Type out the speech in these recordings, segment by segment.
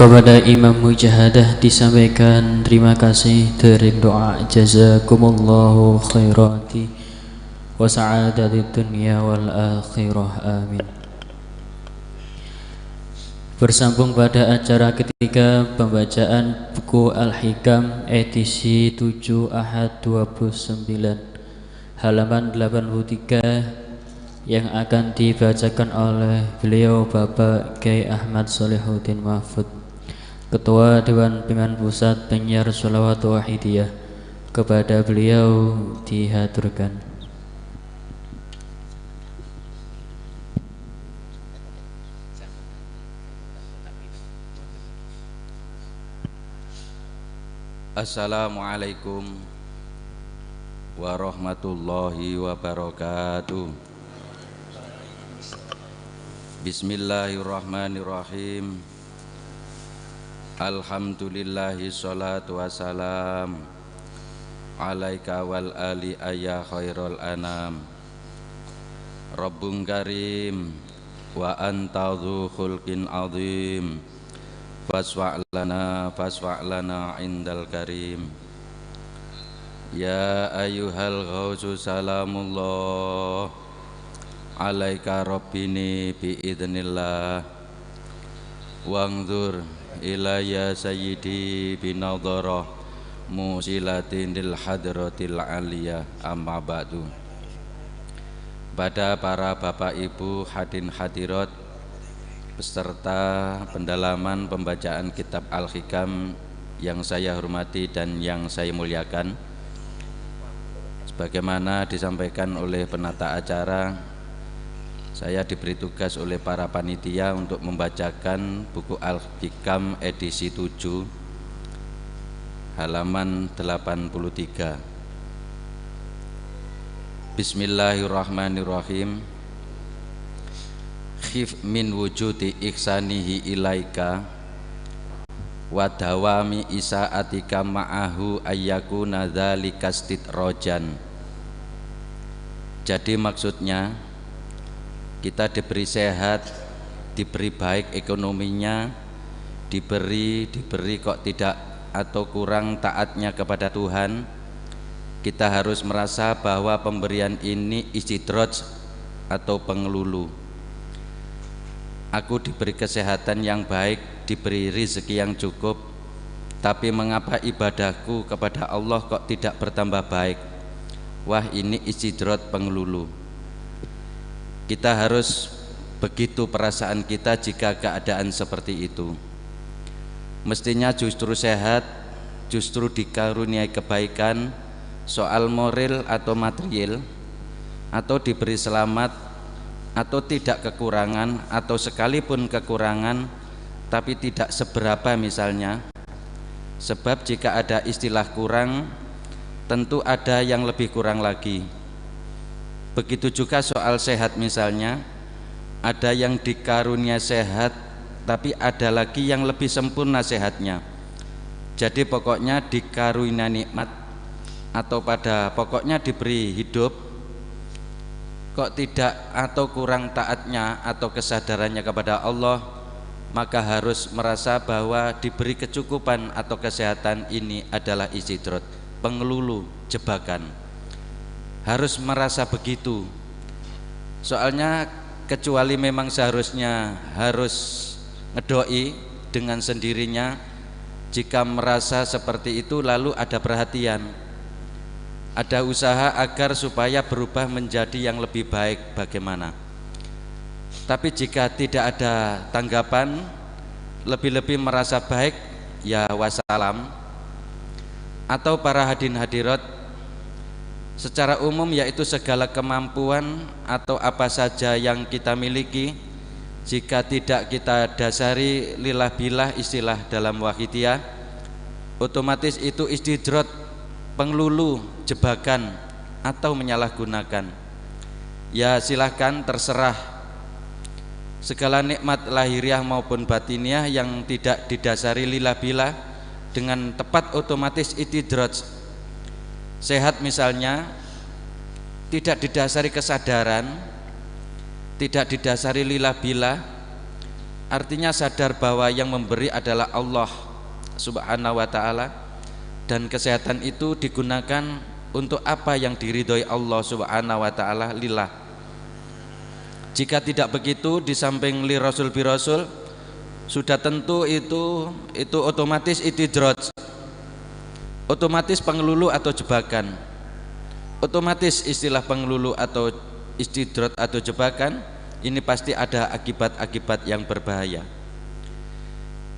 Kepada Imam Mujahadah disampaikan terima kasih dari doa jazakumullahu khairati wa sa'adati dunya wal akhirah, amin. Bersambung pada acara ketiga pembacaan buku Al-Hikam edisi 7 Ahad 29 halaman 83 yang akan dibacakan oleh beliau Bapak Kiai Ahmad Sholihuddin Mahfud, Ketua Dewan Pimpinan Pusat Penyiar Sholawat Wahidiyah. Kepada beliau dihaturkan. Assalamualaikum warahmatullahi wabarakatuh. Bismillahirrahmanirrahim. Alhamdulillahi sholatu wassalam alaika wal ali ayya khairul anam. Rabbun karim wa anta dhu khulqin azim faswa' lana indal karim. Ya ayyuhal ghausu salamullah alaika rabbini biidznillah wangzur ilayya sayyidi binadharah musilatin lil hadratil aliyah, amma ba'du. Pada para bapak ibu hadirin hadirat beserta pendalaman pembacaan kitab Al-Hikam yang saya hormati dan yang saya muliakan, sebagaimana disampaikan oleh penata acara, saya diberi tugas oleh para panitia untuk membacakan buku Al-Hikam edisi 7 halaman 83. Bismillahirrahmanirrahim. Khif min wujudi ihsanihi ilaika wa dawami isaatika ma'ahu ayyakuna dzalika istidrajan. Jadi maksudnya kita diberi sehat, diberi baik ekonominya, diberi kok tidak atau kurang taatnya kepada Tuhan, kita harus merasa bahwa pemberian ini istidraj atau pengelulu. Aku diberi kesehatan yang baik, diberi rezeki yang cukup, tapi mengapa ibadahku kepada Allah kok tidak bertambah baik? Wah, ini istidraj, pengelulu. Kita harus begitu perasaan kita jika keadaan seperti itu. Mestinya justru sehat, justru dikaruniai kebaikan, soal moral atau material, atau diberi selamat, atau tidak kekurangan, atau sekalipun kekurangan tapi tidak seberapa misalnya. Sebab jika ada istilah kurang, tentu ada yang lebih kurang lagi. Begitu juga soal sehat misalnya, ada yang dikarunia sehat tapi ada lagi yang lebih sempurna sehatnya. Jadi pokoknya dikarunia nikmat atau pada pokoknya diberi hidup kok tidak atau kurang taatnya atau kesadarannya kepada Allah, maka harus merasa bahwa diberi kecukupan atau kesehatan ini adalah istidraj, pengelulu, jebakan. Harus merasa begitu. Soalnya kecuali memang seharusnya harus ngedoi dengan sendirinya, jika merasa seperti itu lalu ada perhatian, ada usaha agar supaya berubah menjadi yang lebih baik bagaimana. Tapi jika tidak ada tanggapan, lebih-lebih merasa baik, ya wassalam. Atau para hadirin hadirat secara umum, yaitu segala kemampuan atau apa saja yang kita miliki, jika tidak kita dasari lillah billah, istilah dalam wahidiyah, otomatis itu istidraj, pengelulu, jebakan atau menyalahgunakan. Ya silahkan, terserah. Segala nikmat lahiriah maupun batiniah yang tidak didasari lillah billah dengan tepat otomatis istidraj. Sehat misalnya tidak didasari kesadaran, tidak didasari lillah billah, artinya sadar bahwa yang memberi adalah Allah Subhanahu wa ta'ala, dan kesehatan itu digunakan untuk apa yang diridhoi Allah Subhanahu wa ta'ala, lillah. Jika tidak begitu, di samping li rasul bi rasul, sudah tentu itu otomatis istidroj, otomatis pengelulu atau jebakan. Otomatis istilah pengelulu atau istidroj atau jebakan ini pasti ada akibat-akibat yang berbahaya.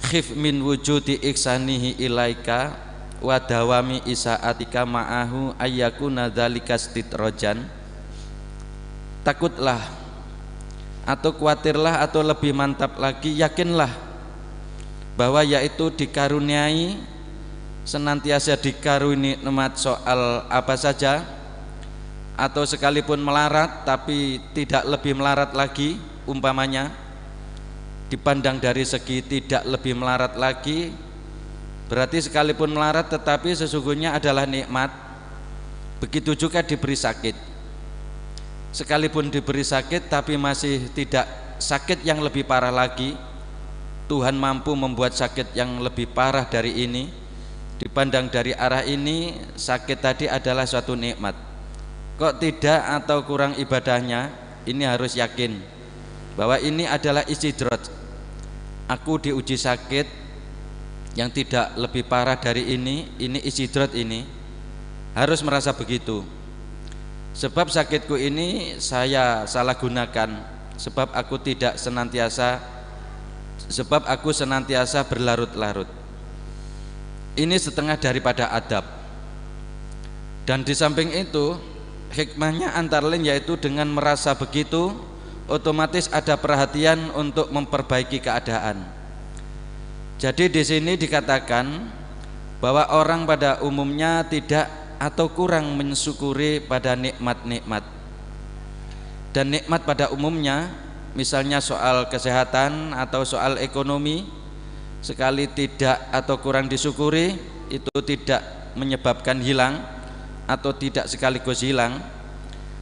Khif min wujudi ihsanihi ilaika wa dawami isaatika ma'ahu ayyakuna dzalika istidrojan. Takutlah atau khawatirlah atau lebih mantap lagi, yakinlah bahwa yaitu dikaruniai, senantiasa dikaruni nikmat soal apa saja, atau sekalipun melarat tapi tidak lebih melarat lagi, umpamanya dipandang dari segi tidak lebih melarat lagi, berarti sekalipun melarat tetapi sesungguhnya adalah nikmat. Begitu juga diberi sakit, sekalipun diberi sakit tapi masih tidak sakit yang lebih parah lagi, Tuhan mampu membuat sakit yang lebih parah dari ini. Dipandang dari arah ini, sakit tadi adalah suatu nikmat. Kok tidak atau kurang ibadahnya, ini harus yakin bahwa ini adalah istidroj. Aku diuji sakit yang tidak lebih parah dari ini istidroj, ini harus merasa begitu. Sebab sakitku ini saya salah gunakan, sebab aku senantiasa berlarut-larut. Ini setengah daripada adab. Dan di samping itu hikmahnya antara lain yaitu dengan merasa begitu, otomatis ada perhatian untuk memperbaiki keadaan. Jadi di sini dikatakan bahwa orang pada umumnya tidak atau kurang mensyukuri pada nikmat-nikmat. Dan nikmat pada umumnya, misalnya soal kesehatan atau soal ekonomi, sekali tidak atau kurang disyukuri, itu tidak menyebabkan hilang atau tidak sekaligus hilang.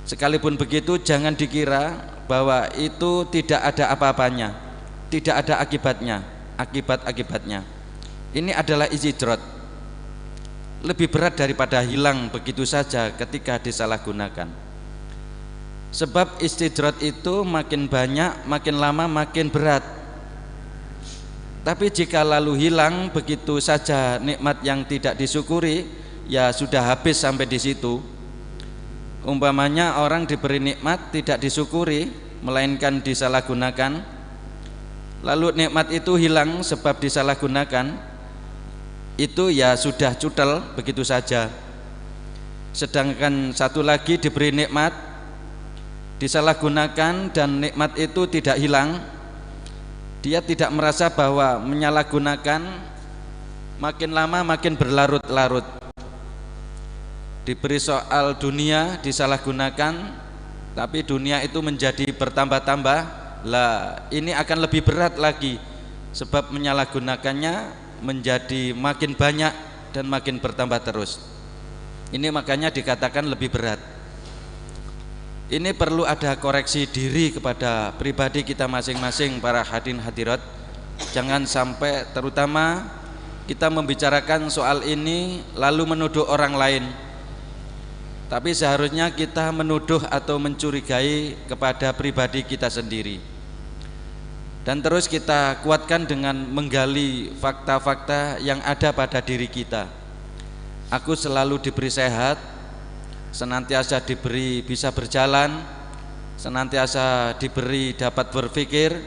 Sekalipun begitu, jangan dikira bahwa itu tidak ada apa-apanya, tidak ada akibatnya. Ini adalah istidroj, lebih berat daripada hilang begitu saja ketika disalahgunakan. Sebab istidroj itu makin banyak, makin lama makin berat. Tapi jika lalu hilang begitu saja nikmat yang tidak disyukuri, ya sudah habis sampai di situ. Umpamanya orang diberi nikmat tidak disyukuri, melainkan disalahgunakan, lalu nikmat itu hilang sebab disalahgunakan, itu ya sudah cutel begitu saja. Sedangkan satu lagi diberi nikmat, disalahgunakan dan nikmat itu tidak hilang, dia tidak merasa bahwa menyalahgunakan makin lama makin berlarut-larut. Diberi soal dunia disalahgunakan, tapi dunia itu menjadi bertambah-tambah, lah ini akan lebih berat lagi sebab menyalahgunakannya menjadi makin banyak dan makin bertambah terus. Ini makanya dikatakan lebih berat. Ini perlu ada koreksi diri kepada pribadi kita masing-masing, para hadirin hadirat. Jangan sampai terutama kita membicarakan soal ini lalu menuduh orang lain, tapi seharusnya kita menuduh atau mencurigai kepada pribadi kita sendiri. Dan terus kita kuatkan dengan menggali fakta-fakta yang ada pada diri kita. Aku selalu diberi sehat, senantiasa diberi bisa berjalan, senantiasa diberi dapat berpikir,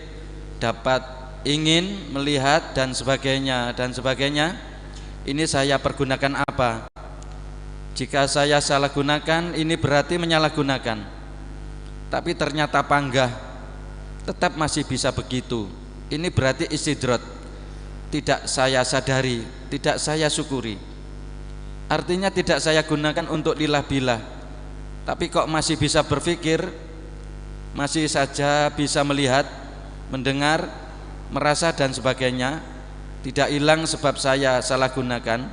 dapat ingin melihat dan sebagainya. Ini saya pergunakan apa? Jika saya salah gunakan, ini berarti menyalahgunakan. Tapi ternyata panggah, tetap masih bisa begitu. Ini berarti istidroj, tidak saya sadari, tidak saya syukuri. Artinya tidak saya gunakan untuk lillah billah, tapi kok masih bisa berpikir, masih saja bisa melihat, mendengar, merasa dan sebagainya. Tidak hilang sebab saya salah gunakan.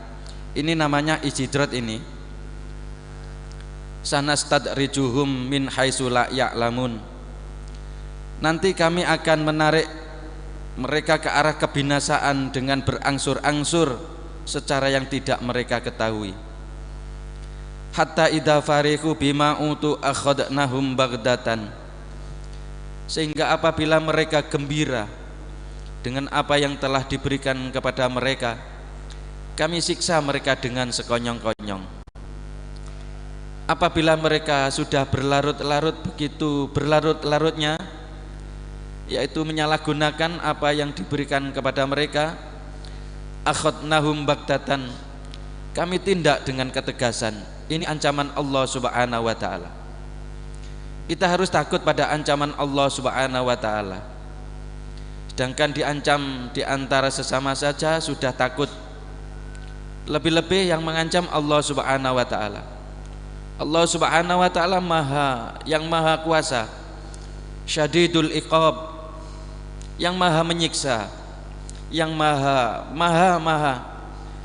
Ini namanya istidroj ini. Sanastadrijuhum min haitsu la ya'lamun. Nanti kami akan menarik mereka ke arah kebinasaan dengan berangsur-angsur secara yang tidak mereka ketahui. Hatta idza farihu bima utu akhadnahum baghdatan, sehingga apabila mereka gembira dengan apa yang telah diberikan kepada mereka, kami siksa mereka dengan sekonyong-konyong. Apabila mereka sudah berlarut-larut, begitu berlarut-larutnya, yaitu menyalahgunakan apa yang diberikan kepada mereka, akhadnahum baghdatan, kami tindak dengan ketegasan. Ini ancaman Allah Subhanahu wa taala. Kita harus takut pada ancaman Allah Subhanahu wa taala. Sedangkan diancam di antara sesama saja sudah takut, lebih-lebih yang mengancam Allah Subhanahu wa taala. Allah Subhanahu wa taala yang maha kuasa, syadidul iqab, yang maha menyiksa, yang maha.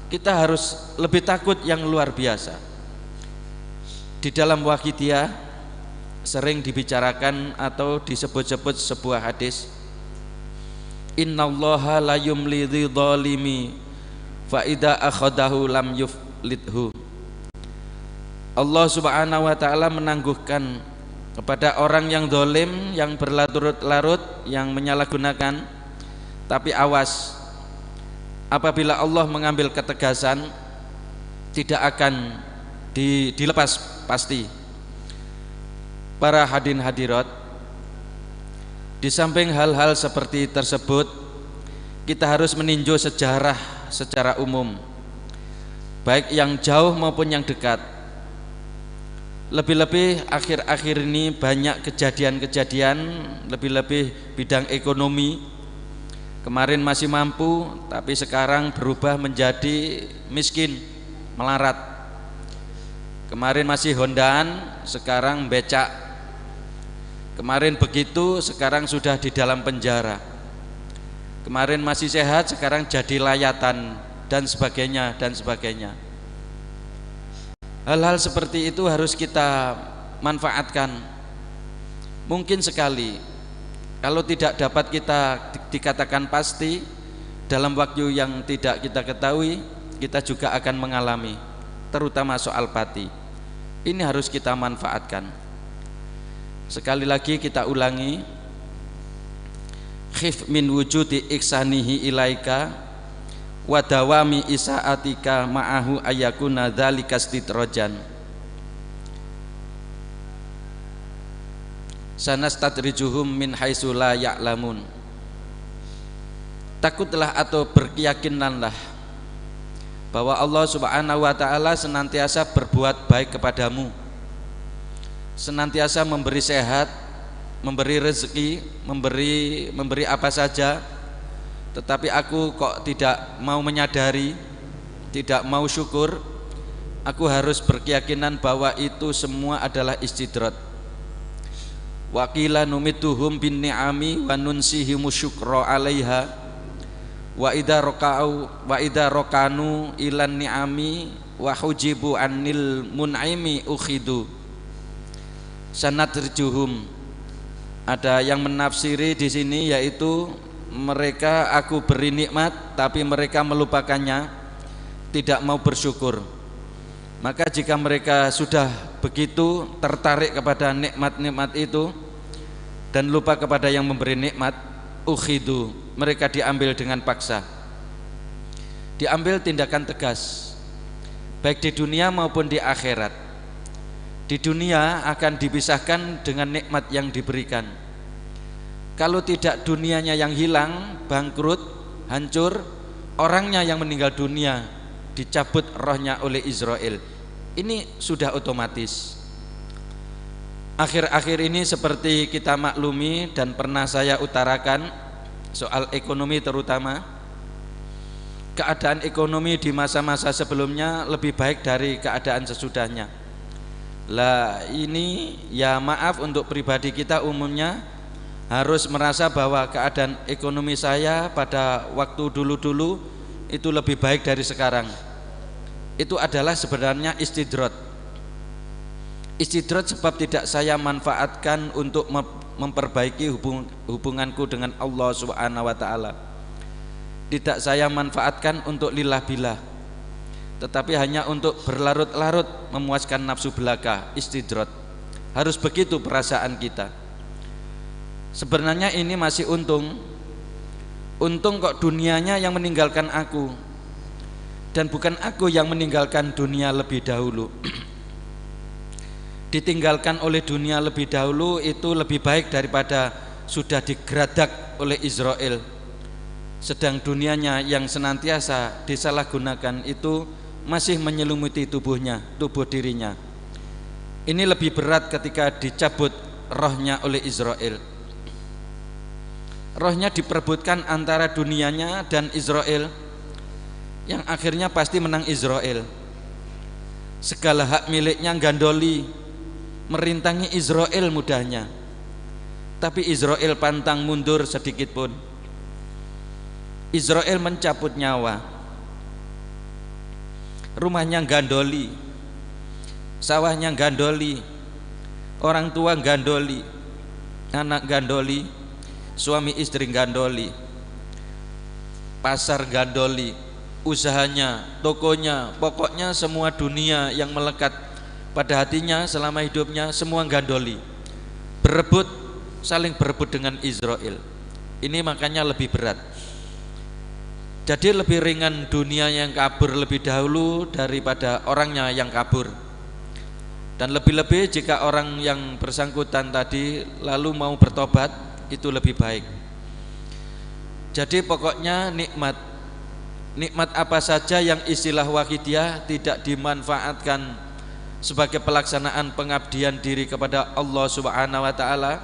Kita harus lebih takut yang luar biasa. Di dalam Waqidiyah sering dibicarakan atau disebut-sebut sebuah hadis, innallaha la yumli dzalimi fa idza akhadahu lam yuflithu. Allah Subhanahu wa taala menangguhkan kepada orang yang zalim, yang berlarut-larut, yang menyalahgunakan. Tapi awas, apabila Allah mengambil ketegasan, tidak akan dilepas pasti. Para hadirin hadirat, di samping hal-hal seperti tersebut, kita harus meninjau sejarah secara umum, baik yang jauh maupun yang dekat. Lebih-lebih akhir-akhir ini banyak kejadian-kejadian, lebih-lebih bidang ekonomi. Kemarin masih mampu, tapi sekarang berubah menjadi miskin, melarat. Kemarin masih hondaan, sekarang becak. Kemarin begitu, sekarang sudah di dalam penjara. Kemarin masih sehat, sekarang jadi layatan, dan sebagainya, dan sebagainya. Hal-hal seperti itu harus kita manfaatkan. Mungkin sekali, kalau tidak dapat kita dikatakan pasti, dalam waktu yang tidak kita ketahui, kita juga akan mengalami, terutama soal pati. Ini harus kita manfaatkan. Sekali lagi kita ulangi, khif min wujudi ihsanihi ilaika wa dawami isaatika ma'ahu ayakuna dzalika istidrojan. Sanastadrijuhum min haitsu la ya'lamun. Takutlah atau berkeyakinanlah bahwa Allah Subhanahu wa taala senantiasa berbuat baik kepadamu, senantiasa memberi sehat, memberi rezeki, memberi apa saja. Tetapi aku kok tidak mau menyadari, tidak mau syukur. Aku harus berkeyakinan bahwa itu semua adalah istidrat. Wa qila numituhum bin ni'ami wa nunsihimu syukra 'alaiha wa idza rokanu ilan ni'ami wa hujibu anil mun'imi ukhidu. Sanadrijuhum, ada yang menafsiri di sini, yaitu mereka aku beri nikmat tapi mereka melupakannya, tidak mau bersyukur. Maka jika mereka sudah begitu tertarik kepada nikmat-nikmat itu dan lupa kepada yang memberi nikmat, ukhidu, mereka diambil dengan paksa, diambil tindakan tegas, baik di dunia maupun di akhirat. Di dunia akan dipisahkan dengan nikmat yang diberikan. Kalau tidak dunianya yang hilang, bangkrut, hancur, orangnya yang meninggal dunia, dicabut rohnya oleh Israel. Ini sudah otomatis. Akhir-akhir ini seperti kita maklumi dan pernah saya utarakan, soal ekonomi terutama, keadaan ekonomi di masa-masa sebelumnya lebih baik dari keadaan sesudahnya. Lah ini ya maaf untuk pribadi kita umumnya harus merasa bahwa keadaan ekonomi saya pada waktu dulu-dulu itu lebih baik dari sekarang. Itu adalah sebenarnya istidrat. Istidrat sebab tidak saya manfaatkan untuk memperbaiki hubunganku dengan Allah Subhanahu wa taala. Tidak saya manfaatkan untuk lillah billah, tetapi hanya untuk berlarut-larut memuaskan nafsu belaka, istidrat. Harus begitu perasaan kita. Sebenarnya ini masih untung kok dunianya yang meninggalkan aku, dan bukan aku yang meninggalkan dunia lebih dahulu. Ditinggalkan oleh dunia lebih dahulu itu lebih baik daripada sudah digeradak oleh Israel, sedang dunianya yang senantiasa disalahgunakan itu masih menyelimuti tubuh dirinya. Ini lebih berat ketika dicabut rohnya oleh Israel. Rohnya diperebutkan antara dunianya dan Israel, yang akhirnya pasti menang Israel. Segala hak miliknya gandoli, merintangi Israel mudahnya, tapi Israel pantang mundur sedikit pun. Israel mencabut nyawa, rumahnya gandoli, sawahnya gandoli, orang tua gandoli, anak gandoli, suami istri gandoli, pasar gandoli, usahanya, tokonya, pokoknya semua dunia yang melekat pada hatinya selama hidupnya semua gandoli, berebut, saling berebut dengan Israel. Ini makanya lebih berat. Jadi lebih ringan dunia yang kabur lebih dahulu daripada orangnya yang kabur. Dan lebih-lebih jika orang yang bersangkutan tadi lalu mau bertobat, itu lebih baik. Jadi pokoknya nikmat apa saja yang istilah wahidiyah tidak dimanfaatkan sebagai pelaksanaan pengabdian diri kepada Allah Subhanahu wa taala,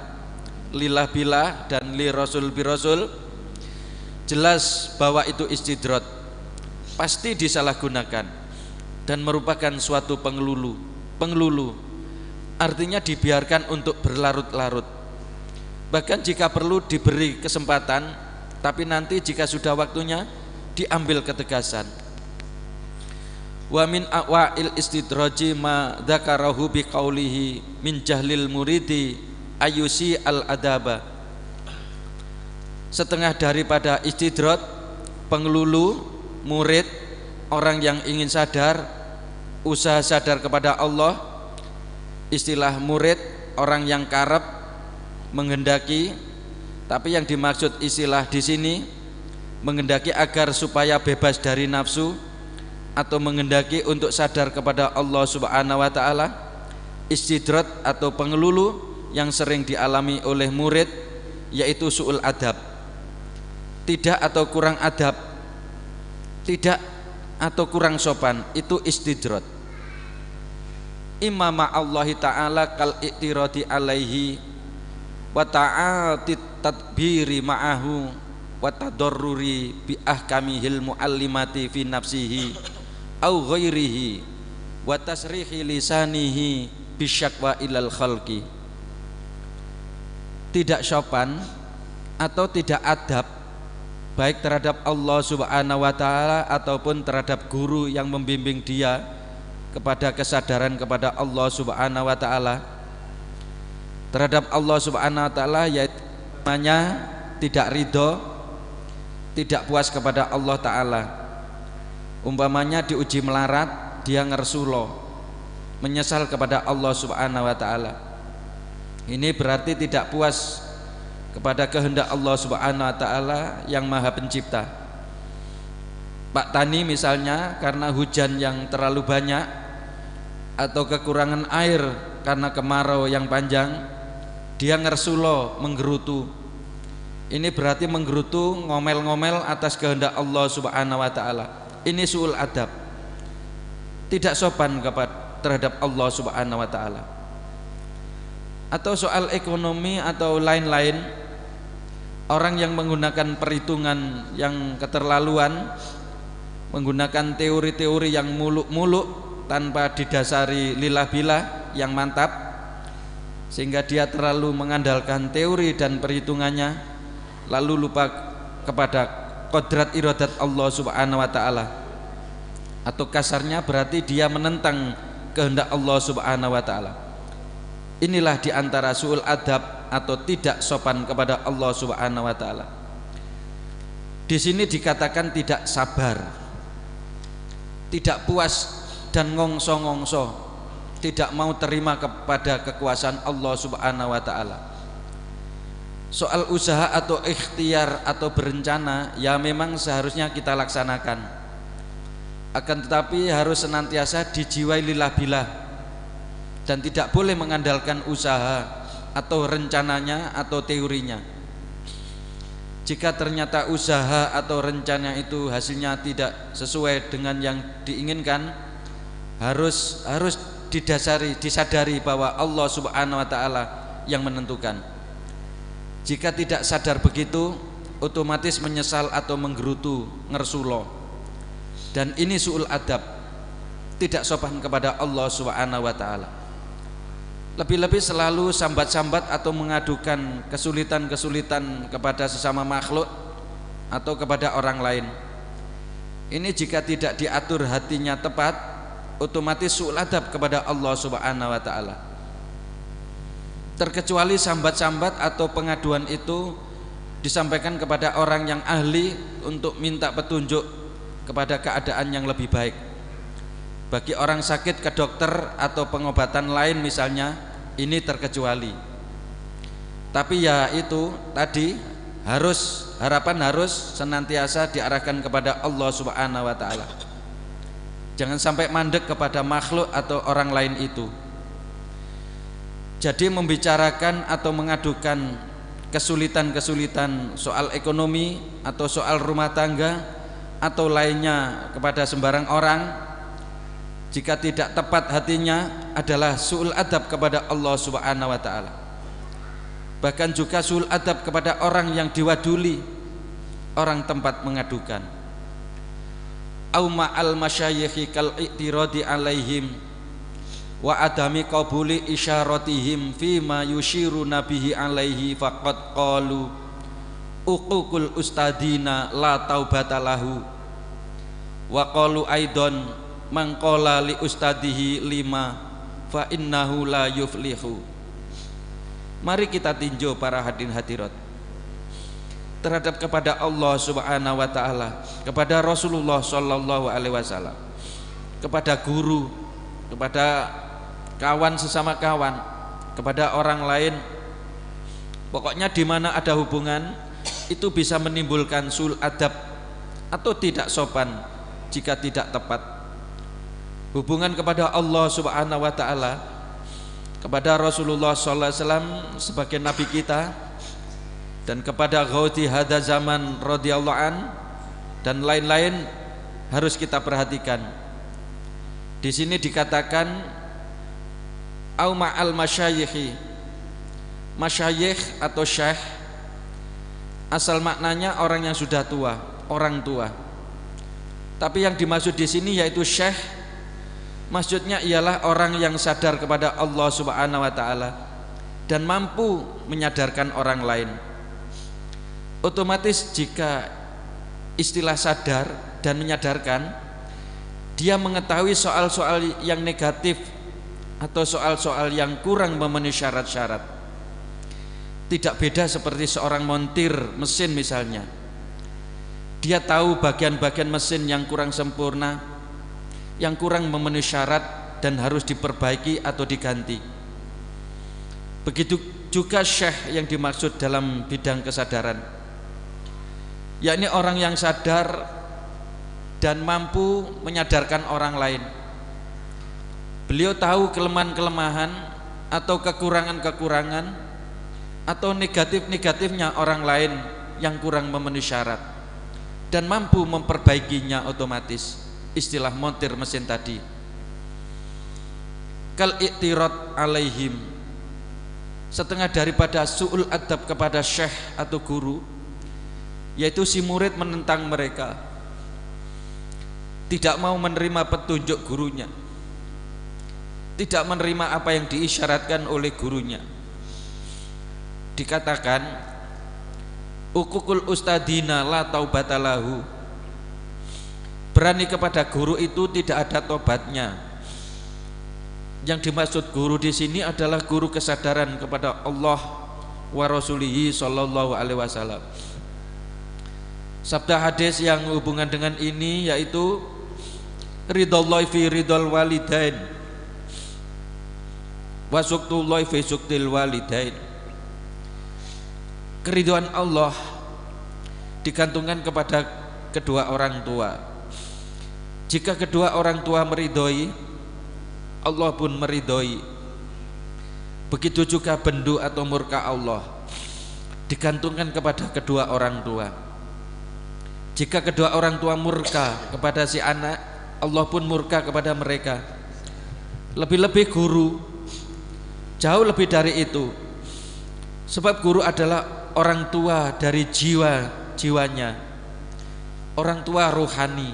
lillah billah dan li rasul bi rasul, jelas bahwa itu istidrat, pasti disalahgunakan dan merupakan suatu pengelulu. Artinya dibiarkan untuk berlarut-larut. Bahkan jika perlu diberi kesempatan, tapi nanti jika sudah waktunya diambil ketegasan. Wa min awa'il istidraji ma dzakarahu bi qaulihi min jahlil muridi ayusi al adaba. Setengah daripada istidrat, pengelulu, murid, orang yang ingin sadar, usaha sadar kepada Allah. Istilah murid, orang yang karep, menghendaki, tapi yang dimaksud istilah di sini menghendaki agar supaya bebas dari nafsu, atau menghendaki untuk sadar kepada Allah Subhanahu wa taala. Istidrat atau pengelulu yang sering dialami oleh murid yaitu su'ul adab, tidak atau kurang adab, tidak atau kurang sopan, itu istidrat. Imma ma'allahi ta'ala kal i'tiradi alaihi wa ta'ati tadbiri ma'ahu wa tadarruri bi ahkamihil muallimati fi nafsihi au ghairihi wa tasrihi lisanihi bisyakwa ilal khalqi. Tidak sopan atau tidak adab baik terhadap Allah Subhanahu wa taala ataupun terhadap guru yang membimbing dia kepada kesadaran kepada Allah Subhanahu wa taala. Terhadap Allah Subhanahu wa taala yaitu namanya tidak ridho, tidak puas kepada Allah taala. Umpamanya diuji melarat, dia ngersulo, menyesal kepada Allah Subhanahu wa taala. Ini berarti tidak puas kepada kehendak Allah Subhanahu wa taala yang Maha Pencipta. Pak Tani misalnya karena hujan yang terlalu banyak atau kekurangan air karena kemarau yang panjang, dia ngersulo, menggerutu. Ini berarti menggerutu, ngomel-ngomel atas kehendak Allah Subhanahu wa taala. Ini su'ul adab, tidak sopan terhadap Allah Subhanahu wa taala. Atau soal ekonomi atau lain-lain, orang yang menggunakan perhitungan yang keterlaluan, menggunakan teori-teori yang muluk-muluk tanpa didasari lillah billah yang mantap, sehingga dia terlalu mengandalkan teori dan perhitungannya lalu lupa kepada kodrat iradat Allah Subhanahu wa taala. Atau kasarnya berarti dia menentang kehendak Allah Subhanahu wa taala. Inilah diantara su'ul adab atau tidak sopan kepada Allah Subhanahu wa taala. Di sini dikatakan tidak sabar, tidak puas dan ngongso-ngongso, tidak mau terima kepada kekuasaan Allah Subhanahu wa taala. Soal usaha atau ikhtiar atau berencana ya memang seharusnya kita laksanakan, akan tetapi harus senantiasa dijiwai lillah-billah dan tidak boleh mengandalkan usaha atau rencananya atau teorinya. Jika ternyata usaha atau rencana itu hasilnya tidak sesuai dengan yang diinginkan, harus disadari bahwa Allah Subhanahu wa taala yang menentukan. Jika tidak sadar begitu, otomatis menyesal atau menggerutu, ngersulo. Dan ini su'ul adab, tidak sopan kepada Allah Subhanahu wa taala. Lebih-lebih selalu sambat-sambat atau mengadukan kesulitan-kesulitan kepada sesama makhluk atau kepada orang lain. Ini jika tidak diatur hatinya tepat, otomatis su'ul adab kepada Allah Subhanahu wa taala. Terkecuali sambat-sambat atau pengaduan itu disampaikan kepada orang yang ahli untuk minta petunjuk kepada keadaan yang lebih baik. Bagi orang sakit ke dokter atau pengobatan lain misalnya, ini terkecuali. Tapi ya itu tadi, harapan harus senantiasa diarahkan kepada Allah Subhanahu wa taala. Jangan sampai mandek kepada makhluk atau orang lain itu. Jadi membicarakan atau mengadukan kesulitan-kesulitan soal ekonomi atau soal rumah tangga atau lainnya kepada sembarang orang, jika tidak tepat hatinya adalah su'ul adab kepada Allah Subhanahu wa taala. Bahkan juga su'ul adab kepada orang yang diwaduli, orang tempat mengadukan. Au ma'al masyayikhi kal i'tiradi alaihim wa adami qabuli isyaratihim fima yushiru nabihi alaihi faqad qalu uququl ustadina la taubata lahu wa qalu aidon mangkola li ustadihi lima fa innahu la yuflihu. Mari kita tinjau para hadirin hadirat terhadap kepada Allah Subhanahu wa taala, kepada Rasulullah sallallahu alaihi wasallam, kepada guru, kepada kawan sesama kawan, kepada orang lain. Pokoknya di mana ada hubungan itu bisa menimbulkan su'ul adab atau tidak sopan jika tidak tepat. Hubungan kepada Allah Subhanahu wa taala, kepada Rasulullah sallallahu alaihi wasallam sebagai nabi kita, dan kepada Ghauthi hadza zaman radhiyallahu an dan lain-lain harus kita perhatikan. Di sini dikatakan au ma'al masyayikhi. Masyayikh atau syekh asal maknanya orang yang sudah tua, orang tua. Tapi yang dimaksud di sini yaitu syekh, maksudnya ialah orang yang sadar kepada Allah Subhanahu wa taala dan mampu menyadarkan orang lain. Otomatis jika istilah sadar dan menyadarkan, dia mengetahui soal-soal yang negatif atau soal-soal yang kurang memenuhi syarat-syarat. Tidak beda seperti seorang montir mesin misalnya. Dia tahu bagian-bagian mesin yang kurang sempurna, yang kurang memenuhi syarat dan harus diperbaiki atau diganti. Begitu juga syekh yang dimaksud dalam bidang kesadaran, yakni orang yang sadar dan mampu menyadarkan orang lain. Beliau tahu kelemahan-kelemahan atau kekurangan-kekurangan atau negatif-negatifnya orang lain yang kurang memenuhi syarat dan mampu memperbaikinya otomatis. Istilah montir mesin tadi. Kal i'tirad alaihim, setengah daripada su'ul adab kepada syekh atau guru, yaitu si murid menentang mereka, tidak mau menerima petunjuk gurunya, tidak menerima apa yang diisyaratkan oleh gurunya. Dikatakan uququl ustadina la taubatalahu, berani kepada guru itu tidak ada tobatnya. Yang dimaksud guru di sini adalah guru kesadaran kepada Allah wa rasulihi sallallahu alaihi wasallam. Sabda hadis yang hubungan dengan ini yaitu ridallahi fi ridal walidain wa suqtullahi fi suqtil walidain. Keridhaan Allah digantungkan kepada kedua orang tua. Jika kedua orang tua meridhoi, Allah pun meridhoi. Begitu juga bendu atau murka Allah digantungkan kepada kedua orang tua. Jika kedua orang tua murka kepada si anak, Allah pun murka kepada mereka. Lebih-lebih guru, jauh lebih dari itu. Sebab guru adalah orang tua dari jiwanya, orang tua rohani.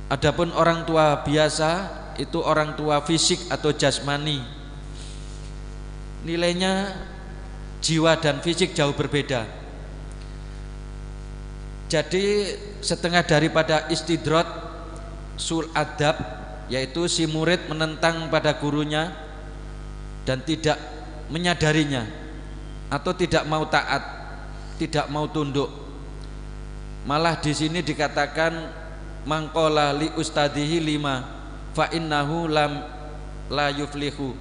Adapun orang tua biasa itu orang tua fisik atau jasmani. Nilainya jiwa dan fisik jauh berbeda. Jadi setengah daripada istidrat sul adab, yaitu si murid menentang pada gurunya dan tidak menyadarinya atau tidak mau taat, tidak mau tunduk. Malah di sini dikatakan mangqala li ustadihi lima fa innahu la yuflihu.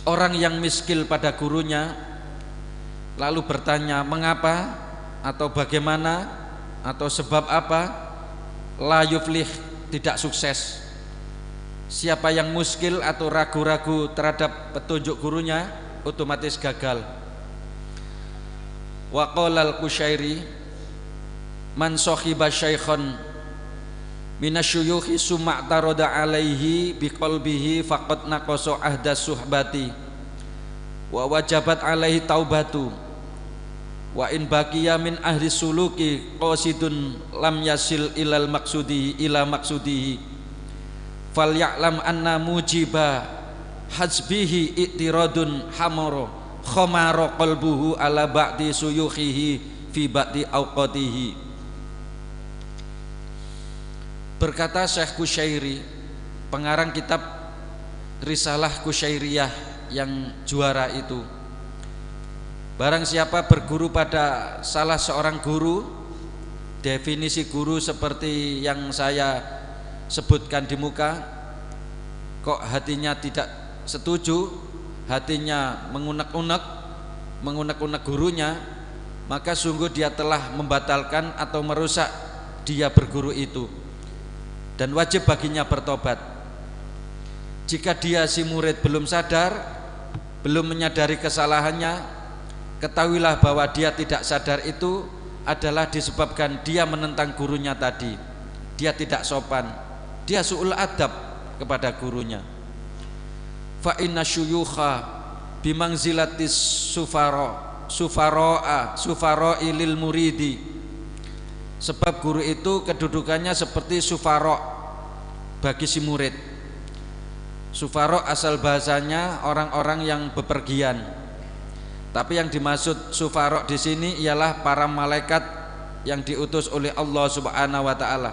Orang yang miskil pada gurunya lalu bertanya mengapa atau bagaimana atau sebab apa, la yuflih, tidak sukses. Siapa yang muskil atau ragu-ragu terhadap petunjuk gurunya otomatis gagal. Wa qala al-Qushairi man sahiba syaikhan minasyuyukhi summa tarada alaihi biqalbihi faqad naqasa ahda suhbati wa wajabat alaihi taubatu wa in baqiya min ahli suluki qasidun lam yasil ilal maqsudihi ila maqsudihi falya'lam anna mujiba hajbihi i'tiradun hamara khamara qalbuhu ala ba'di suyukhihi fi ba'di awqatihi. Berkata Syekh Qushairi, pengarang kitab Risalah Qushairiyah yang juara itu, barang siapa berguru pada salah seorang guru, definisi guru seperti yang saya sebutkan di muka, kok hatinya tidak setuju, hatinya mengunek-unek gurunya, maka sungguh dia telah membatalkan atau merusak dia berguru itu, dan wajib baginya bertobat. Jika dia si murid belum sadar, belum menyadari kesalahannya, ketahuilah bahwa dia tidak sadar itu adalah disebabkan dia menentang gurunya tadi. Dia tidak sopan, dia su'ul adab kepada gurunya. Fa inna syuyukha bimangzilatis sufara'i lil muridi. Sebab guru itu kedudukannya seperti sufara bagi si murid. Sufara asal bahasanya orang-orang yang bepergian. Tapi yang dimaksud sufara di sini ialah para malaikat yang diutus oleh Allah Subhanahu wa taala.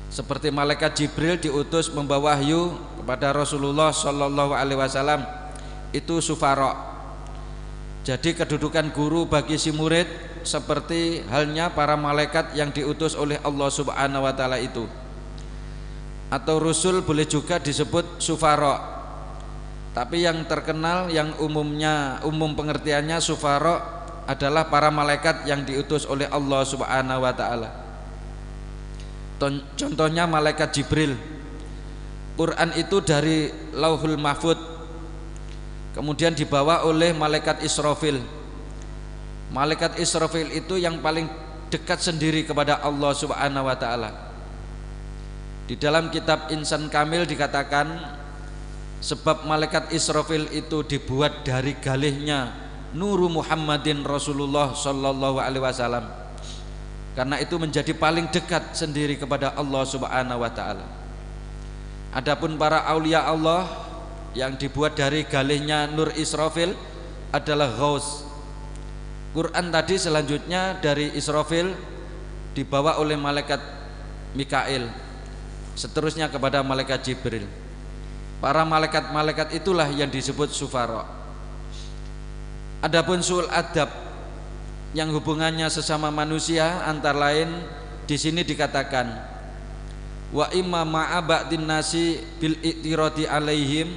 Seperti malaikat Jibril diutus membawa wahyu kepada Rasulullah sallallahu alaihi wasallam, itu sufara. Jadi kedudukan guru bagi si murid seperti halnya para malaikat yang diutus oleh Allah Subhanahu wa taala itu. Atau rasul boleh juga disebut sufara. Tapi yang terkenal, yang umum pengertiannya sufara adalah para malaikat yang diutus oleh Allah Subhanahu wa taala. Contohnya malaikat Jibril. Quran itu dari Lauhul Mahfud kemudian dibawa oleh malaikat Israfil. Malaikat Israfil itu yang paling dekat sendiri kepada Allah Subhanahu wa taala. Di dalam kitab Insan Kamil dikatakan sebab malaikat Israfil itu dibuat dari galihnya Nuru Muhammadin Rasulullah sallallahu alaihi wasallam. Karena itu menjadi paling dekat sendiri kepada Allah Subhanahu wa taala. Adapun para aulia Allah yang dibuat dari galihnya Nur Israfil adalah Ghaus. Quran tadi selanjutnya dari Israfil dibawa oleh malaikat Mikail, seterusnya kepada malaikat Jibril. Para malaikat-malaikat itulah yang disebut sufara. Adapun su'ul adab yang hubungannya sesama manusia, antara lain di sini dikatakan wa imma ma'a ba'din nasi bil i'tiradi alaihim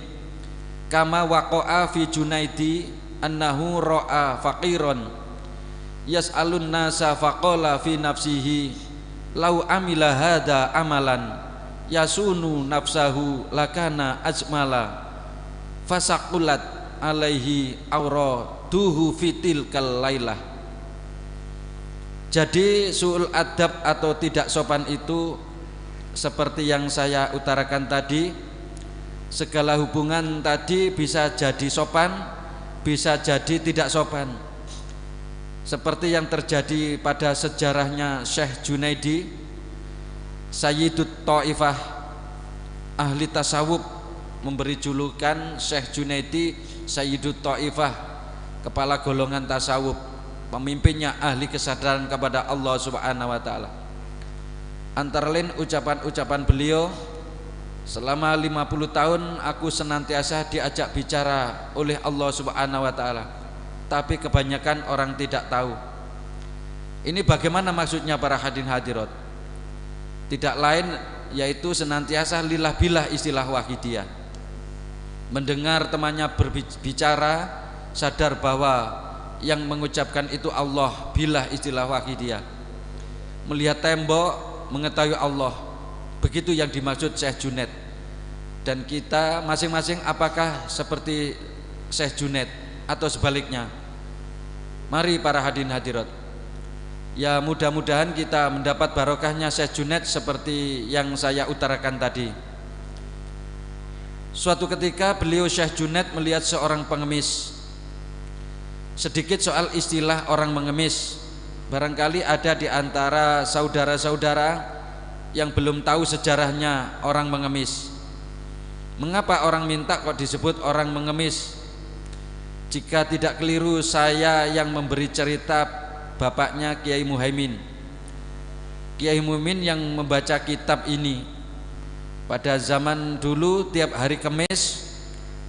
kama waqa'a fi Junaidi annahu ra'a faqiran yas'alun nasa faqala fi nafsihi lau amila hadha amalan yasunu nafsahu lakana ajmala fasaqulat alaihi auraduhu fitil kalailah. Jadi su'ul adab atau tidak sopan itu seperti yang saya utarakan tadi, segala hubungan tadi bisa jadi sopan, bisa jadi tidak sopan. Seperti yang terjadi pada sejarahnya Syekh Junaidi, Sayyidut Ta'ifah, ahli tasawuf, memberi julukan Syekh Junaidi Sayyidut Ta'ifah, kepala golongan tasawuf, pemimpinnya ahli kesadaran kepada Allah Subhanahu wa taala. Antara lain ucapan-ucapan beliau, selama 50 tahun aku senantiasa diajak bicara oleh Allah Subhanahu wa taala, tapi kebanyakan orang tidak tahu. Ini bagaimana maksudnya para hadirin hadirat? Tidak lain yaitu senantiasa lillah billah, istilah wahidiyah. Mendengar temannya berbicara, sadar bahwa yang mengucapkan itu Allah, billah, istilah wahidiyah. Melihat tembok, mengetahui Allah. Begitu yang dimaksud Syekh Junaid. Dan kita masing-masing apakah seperti Syekh Junaid atau sebaliknya? Mari para hadirin hadirat, ya mudah-mudahan kita mendapat barokahnya Syekh Junaid seperti yang saya utarakan tadi. Suatu ketika beliau Syekh Junaid melihat seorang pengemis. Sedikit soal istilah orang mengemis, barangkali ada di antara saudara-saudara yang belum tahu sejarahnya orang mengemis. Mengapa orang minta kok disebut orang mengemis? Jika tidak keliru, saya yang memberi cerita bapaknya Kiai Muhaimin. Kiai Muhaimin yang membaca kitab ini. Pada zaman dulu tiap hari Kamis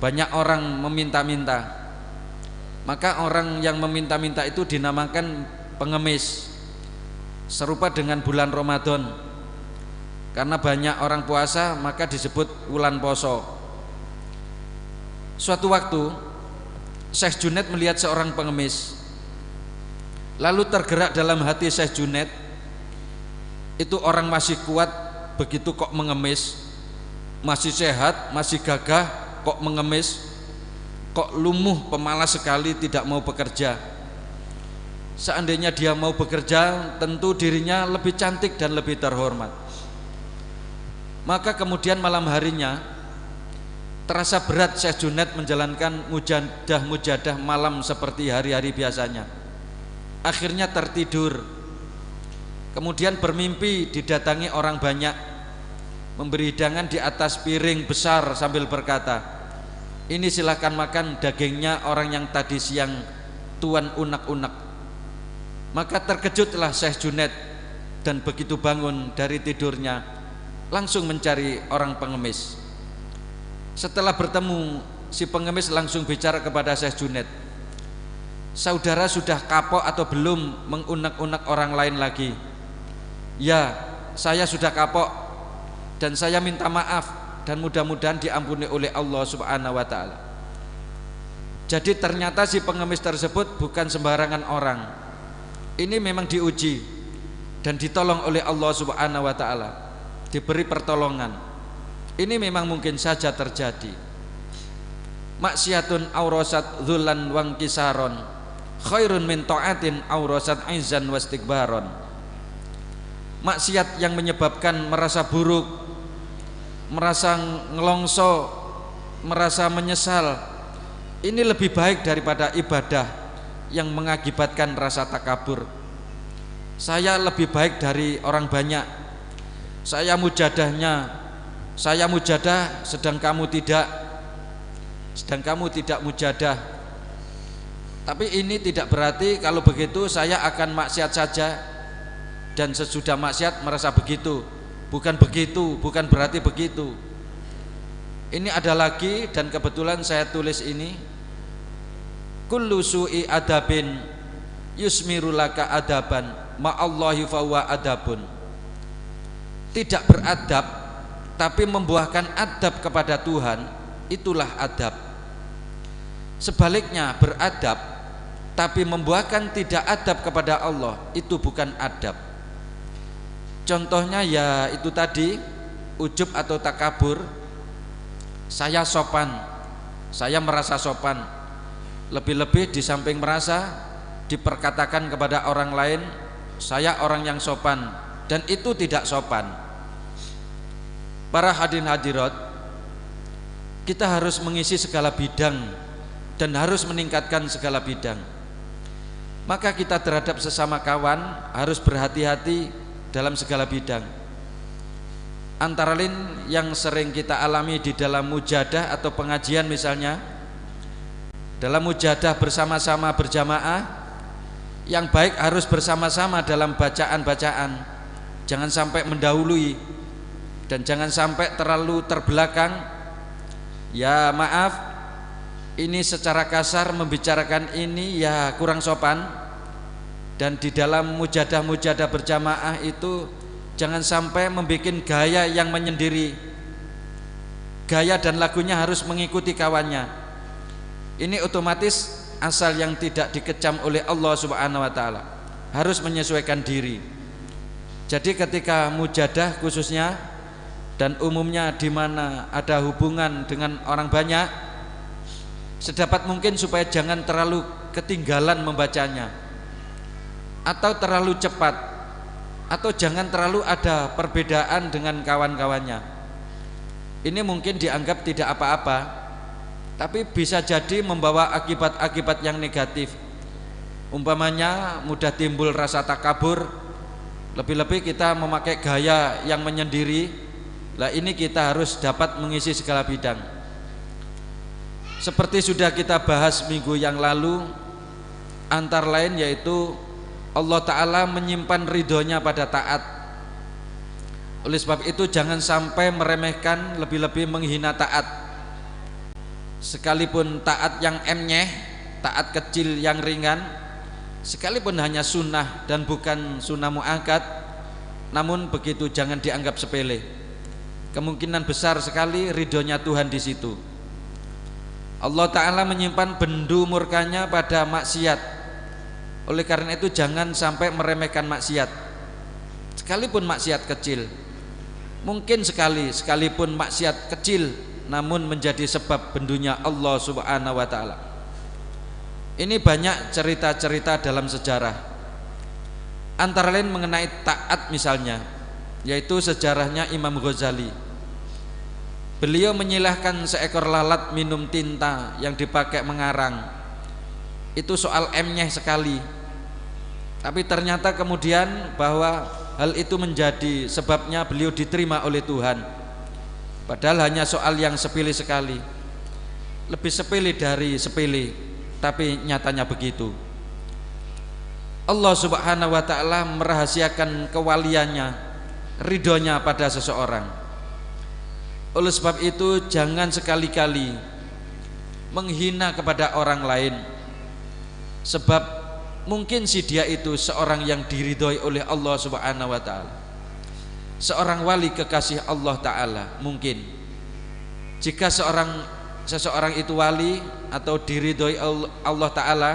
banyak orang meminta-minta. Maka orang yang meminta-minta itu dinamakan pengemis, serupa dengan bulan Ramadan. Karena banyak orang puasa maka disebut bulan poso. Suatu waktu Syekh Junaid melihat seorang pengemis, lalu tergerak dalam hati Syekh Junaid, itu orang masih kuat, begitu kok mengemis, masih sehat, masih gagah, kok mengemis, kok lumuh, pemalas sekali, tidak mau bekerja. Seandainya dia mau bekerja, tentu dirinya lebih cantik dan lebih terhormat. Maka kemudian malam harinya terasa berat Syekh Junaid menjalankan mujadah malam seperti hari-hari biasanya. Akhirnya tertidur. Kemudian bermimpi didatangi orang banyak, memberi hidangan di atas piring besar sambil berkata, ini silakan makan dagingnya orang yang tadi siang tuan unak-unak. Maka terkejutlah Syekh Junaid dan begitu bangun dari tidurnya langsung mencari orang pengemis. Setelah bertemu, si pengemis langsung bicara kepada Syekh Junaid, saudara sudah kapok atau belum mengunak-unak orang lain lagi? Ya, saya sudah kapok dan saya minta maaf dan mudah-mudahan diampuni oleh Allah Subhanahu wa taala. Jadi ternyata si pengemis tersebut bukan sembarangan orang. Ini memang diuji dan ditolong oleh Allah Subhanahu wa taala, diberi pertolongan. Ini memang mungkin saja terjadi. Maksiatun aurasat dzullan wangkisaron khairun min ta'atin aurasat aizan wastikbaron. Maksiat yang menyebabkan merasa buruk, merasa ngelongso, merasa menyesal, ini lebih baik daripada ibadah yang mengakibatkan rasa takabur. Saya lebih baik dari orang banyak, saya mujadahnya, saya mujadah sedang kamu tidak mujadah. Tapi ini tidak berarti kalau begitu saya akan maksiat saja dan sesudah maksiat merasa begitu. Bukan begitu, bukan berarti begitu. Ini ada lagi dan kebetulan saya tulis ini. kullu su'i adabin yusmiru laka adaban ma'allahi fahuwa adabun. Tidak beradab tapi membuahkan adab kepada Tuhan, itulah adab. Sebaliknya beradab tapi membuahkan tidak adab kepada Allah, itu bukan adab. Contohnya ya itu tadi, ujub atau takabur. Saya sopan, saya merasa sopan, lebih-lebih di samping merasa diperkatakan kepada orang lain saya orang yang sopan, dan itu tidak sopan. Para hadirin hadirat, kita harus mengisi segala bidang dan harus meningkatkan segala bidang. Maka kita terhadap sesama kawan harus berhati-hati dalam segala bidang. Antara lain yang sering kita alami di dalam mujadah atau pengajian misalnya, dalam mujadah bersama-sama berjamaah, yang baik harus bersama-sama dalam bacaan-bacaan, jangan sampai mendahului dan jangan sampai terlalu terbelakang. Ya maaf, ini secara kasar membicarakan ini ya kurang sopan. Dan di dalam mujadah-mujadah berjamaah itu jangan sampai membuat gaya yang menyendiri. Gaya dan lagunya harus mengikuti kawannya. Ini otomatis asal yang tidak dikecam oleh Allah Subhanahu wa taala. Harus menyesuaikan diri. Jadi ketika mujadah khususnya dan umumnya di mana ada hubungan dengan orang banyak, sedapat mungkin supaya jangan terlalu ketinggalan membacanya, atau terlalu cepat, atau jangan terlalu ada perbedaan dengan kawan-kawannya. Ini mungkin dianggap tidak apa-apa, tapi bisa jadi membawa akibat-akibat yang negatif. Umpamanya mudah timbul rasa takabur, lebih-lebih kita memakai gaya yang menyendiri. Lah ini kita harus dapat mengisi segala bidang. Seperti sudah kita bahas minggu yang lalu, antara lain yaitu Allah Ta'ala menyimpan ridhonya pada taat. Oleh sebab itu jangan sampai meremehkan, lebih-lebih menghina taat. Sekalipun taat yang emnyeh, taat kecil yang ringan, sekalipun hanya sunnah dan bukan sunnah muakkad, namun begitu jangan dianggap sepele. Kemungkinan besar sekali ridhonya Tuhan di situ. Allah Ta'ala menyimpan bendu murkanya pada maksiat. Oleh karena itu jangan sampai meremehkan maksiat, sekalipun maksiat kecil. Mungkin sekalipun maksiat kecil, namun menjadi sebab bendunya Allah Subhanahu wa taala. Ini banyak cerita-cerita dalam sejarah. Antara lain mengenai taat misalnya, yaitu sejarahnya Imam Ghazali. Beliau menyilahkan seekor lalat minum tinta yang dipakai mengarang. Itu soal emnyeh sekali, tapi ternyata kemudian bahwa hal itu menjadi sebabnya beliau diterima oleh Tuhan, padahal hanya soal yang sepele sekali, lebih sepele dari sepele, tapi nyatanya begitu. Allah Subhanahu wa ta'ala merahasiakan kewaliannya, ridhonya pada seseorang. Oleh sebab itu jangan sekali-kali menghina kepada orang lain, sebab mungkin si dia itu seorang yang diridhoi oleh Allah Subhanahu wa ta'ala, seorang wali kekasih Allah Ta'ala. Mungkin jika seseorang itu wali atau diridhoi Allah Ta'ala,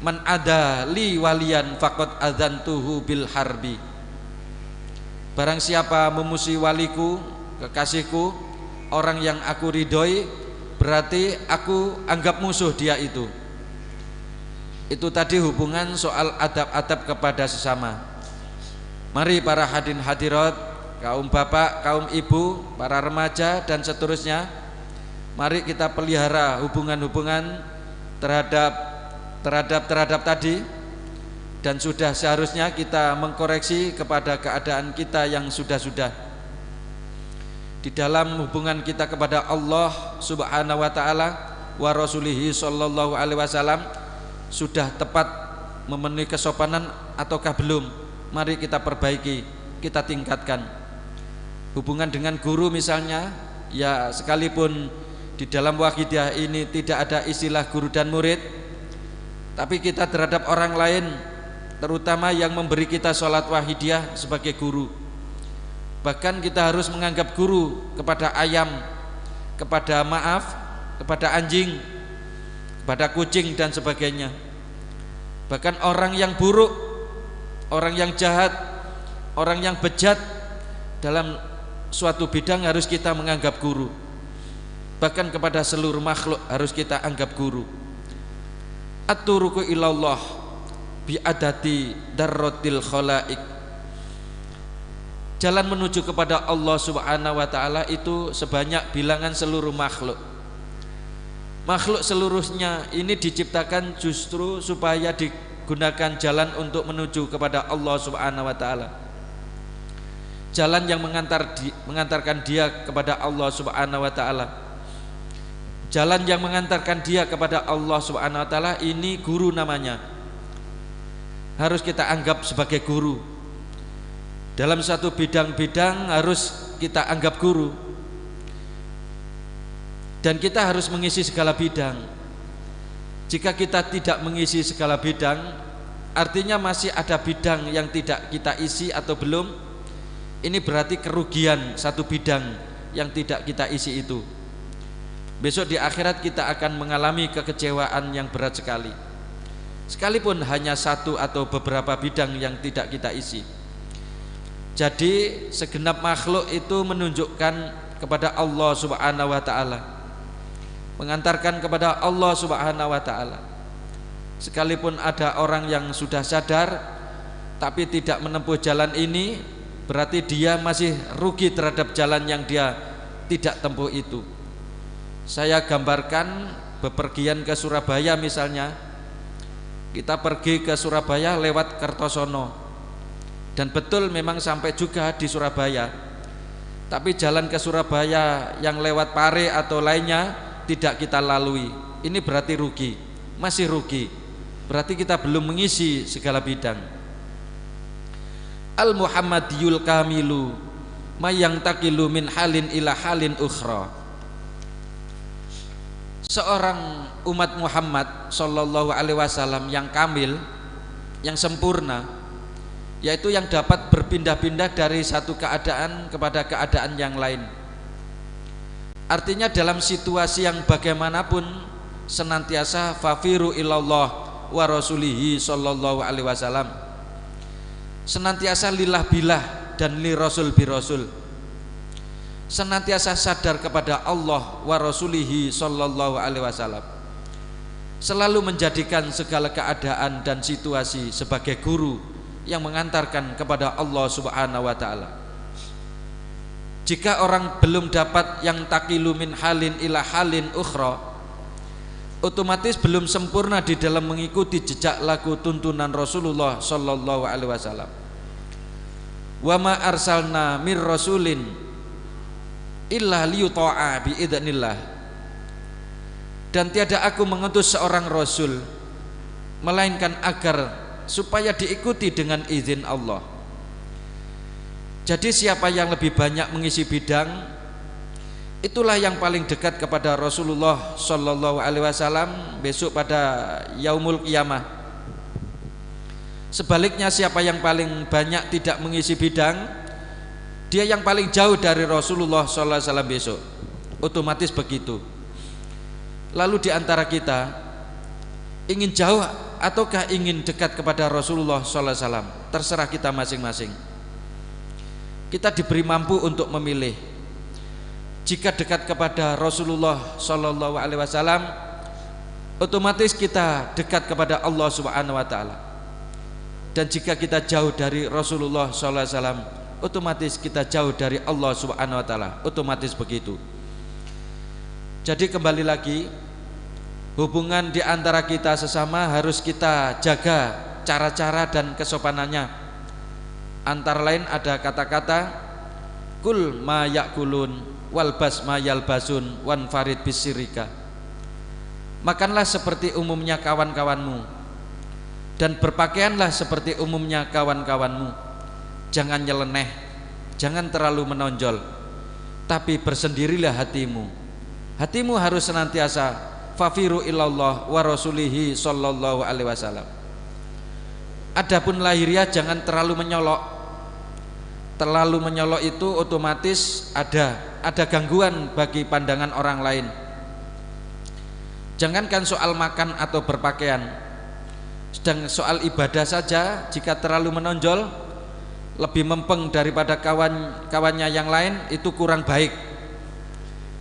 man ada li waliyan faqad adzantuhu bil harbi. Barang siapa memusuhi waliku, kekasihku, orang yang aku ridhoi, berarti aku anggap musuh dia itu. Itu tadi hubungan soal adab-adab kepada sesama. Mari para hadirin hadirat, kaum bapak, kaum ibu, para remaja dan seterusnya, mari kita pelihara hubungan-hubungan terhadap tadi, dan sudah seharusnya kita mengkoreksi kepada keadaan kita yang sudah-sudah. Di dalam hubungan kita kepada Allah Subhanahu wa ta'ala wa rasulihi sallallahu alaihi wasallam, sudah tepat memenuhi kesopanan ataukah belum? Mari kita perbaiki, kita tingkatkan. Hubungan dengan guru misalnya, ya sekalipun di dalam waqidah ini tidak ada istilah guru dan murid, tapi kita terhadap orang lain, terutama yang memberi kita sholat wahidiyah sebagai guru. Bahkan kita harus menganggap guru kepada ayam, kepada kepada anjing, kepada kucing dan sebagainya. Bahkan orang yang buruk, orang yang jahat, orang yang bejat dalam suatu bidang harus kita menganggap guru. Bahkan kepada seluruh makhluk harus kita anggap guru. At-turuqu ilallah bi'adati darratil khalaik. Jalan menuju kepada Allah Subhanahu wa ta'ala itu sebanyak bilangan seluruh makhluk. Makhluk seluruhnya ini diciptakan justru supaya digunakan jalan untuk menuju kepada Allah Subhanahu wa ta'ala. Jalan yang mengantarkan dia kepada Allah Subhanahu wa ta'ala. Jalan yang mengantarkan dia kepada Allah Subhanahu wa ta'ala ini guru namanya. Harus kita anggap sebagai guru. Dalam satu bidang-bidang harus kita anggap guru. Dan kita harus mengisi segala bidang. Jika kita tidak mengisi segala bidang, artinya masih ada bidang yang tidak kita isi atau belum. Ini berarti kerugian satu bidang yang tidak kita isi itu. Besok di akhirat kita akan mengalami kekecewaan yang berat sekali. Sekalipun hanya satu atau beberapa bidang yang tidak kita isi. Jadi segenap makhluk itu menunjukkan kepada Allah Subhanahu wa ta'ala, mengantarkan kepada Allah Subhanahu wa ta'ala. Sekalipun ada orang yang sudah sadar tapi tidak menempuh jalan ini, berarti dia masih rugi terhadap jalan yang dia tidak tempuh itu. Saya gambarkan bepergian ke Surabaya misalnya. Kita pergi ke Surabaya lewat Kertosono, dan betul memang sampai juga di Surabaya. Tapi jalan ke Surabaya yang lewat Pare atau lainnya tidak kita lalui. Ini berarti rugi, masih rugi. Berarti kita belum mengisi segala bidang. Al-Muhammadiyul kamilu mayang takilu min halin ila halin ukhra. Seorang umat Muhammad sallallahu alaihi wasallam yang kamil, yang sempurna, yaitu yang dapat berpindah-pindah dari satu keadaan kepada keadaan yang lain. Artinya dalam situasi yang bagaimanapun senantiasa fafiru ilallah wa rasulihi sallallahu alaihi wasallam, senantiasa lillah billah dan li rasul bi rasul, senantiasa sadar kepada Allah wa rasulihi sallallahu alaihi wasallam, selalu menjadikan segala keadaan dan situasi sebagai guru yang mengantarkan kepada Allah Subhanahu wa ta'ala. Jika orang belum dapat yang takilu min halin ila halin ukhra, otomatis belum sempurna di dalam mengikuti jejak laku tuntunan Rasulullah sallallahu alaihi wasallam. Wa ma arsalna mir rasulin illa liyuta'a bi idznillah. Dan tiada aku mengutus seorang rasul melainkan agar supaya diikuti dengan izin Allah. Jadi siapa yang lebih banyak mengisi bidang, itulah yang paling dekat kepada Rasulullah sallallahu alaihi wasallam besok pada yaumul qiyamah. Sebaliknya siapa yang paling banyak tidak mengisi bidang, dia yang paling jauh dari Rasulullah sallallahu alaihi wasallam besok. Otomatis begitu. Lalu di antara kita ingin jauh ataukah ingin dekat kepada Rasulullah sallallahu alaihi wasallam? Terserah kita masing-masing. Kita diberi mampu untuk memilih. Jika dekat kepada Rasulullah sallallahu alaihi wasallam, otomatis kita dekat kepada Allah Subhanahu wa taala. Dan jika kita jauh dari Rasulullah sallallahu alaihi wasallam, otomatis kita jauh dari Allah Subhanahu wa taala. Otomatis begitu. Jadi kembali lagi, hubungan di antara kita sesama harus kita jaga cara-cara dan kesopanannya. Antara lain ada kata-kata kul ma yakulun walbas ma yalbasun wan farid bisirika. Makanlah seperti umumnya kawan-kawanmu dan berpakaianlah seperti umumnya kawan-kawanmu. Jangan nyeleneh, jangan terlalu menonjol, tapi bersendirilah hatimu. Hatimu harus senantiasa fafiru ilallah wa rasulihi sallallahu alaihi wasallam. Adapun lahiriah jangan terlalu menyolok. Terlalu menyolok itu otomatis ada gangguan bagi pandangan orang lain. Jangankan soal makan atau berpakaian, sedang soal ibadah saja jika terlalu menonjol, lebih mempeng daripada kawannya yang lain, itu kurang baik,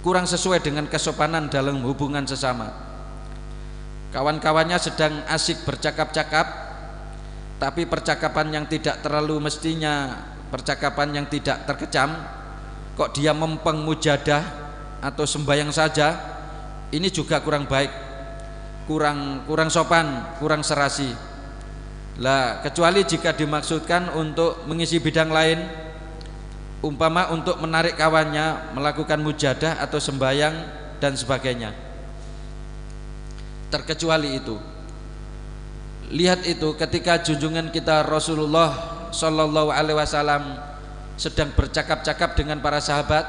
kurang sesuai dengan kesopanan dalam hubungan sesama. Kawan-kawannya sedang asik bercakap-cakap, tapi percakapan yang tidak terlalu mestinya, percakapan yang tidak terkecam, kok dia mempeng mujadah atau sembahyang saja, ini juga kurang baik, kurang sopan, kurang serasi. Lah, kecuali jika dimaksudkan untuk mengisi bidang lain, umpama untuk menarik kawannya melakukan mujadah atau sembahyang dan sebagainya. Terkecuali itu. Lihat itu ketika junjungan kita Rasulullah Sallallahu Alaihi Wasallam sedang bercakap-cakap dengan para sahabat,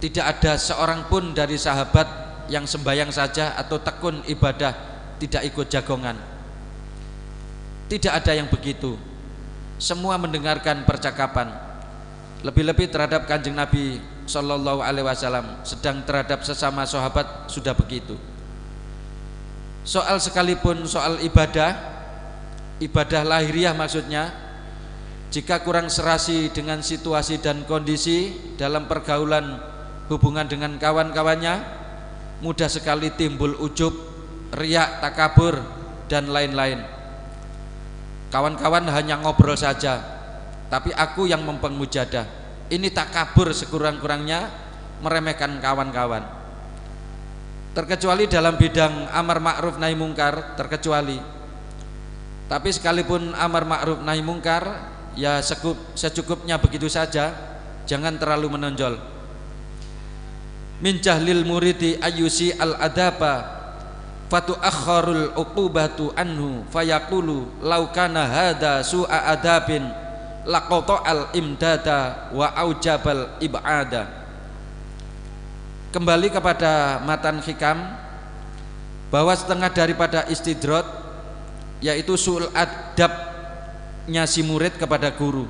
tidak ada seorang pun dari sahabat yang sembahyang saja atau tekun ibadah, tidak ikut jagongan. Tidak ada yang begitu. Semua mendengarkan percakapan. Lebih-lebih terhadap Kanjeng Nabi Sallallahu Alaihi Wasallam, sedang terhadap sesama sahabat sudah begitu. Soal sekalipun soal ibadah lahiriah maksudnya, jika kurang serasi dengan situasi dan kondisi dalam pergaulan hubungan dengan kawan-kawannya, mudah sekali timbul ujub, riak, takabur dan lain-lain. Kawan-kawan hanya ngobrol saja, tapi aku yang mempeng mujadah. Ini takabur sekurang-kurangnya, meremehkan kawan-kawan. Terkecuali dalam bidang amar ma'ruf nahi mungkar, terkecuali. Tapi sekalipun amar ma'ruf nahi mungkar, ya secukupnya begitu saja, jangan terlalu menonjol. Min jahlil muridi ayyusi al-adaba fatu'akharul uqubatu anhu fayaqulu law kana hadha su'a adabin laqata'al imdada wa aujabal ib'ada. Kembali kepada matan hikam, bahwa setengah daripada istidrot yaitu su'ul adabnya si murid kepada guru,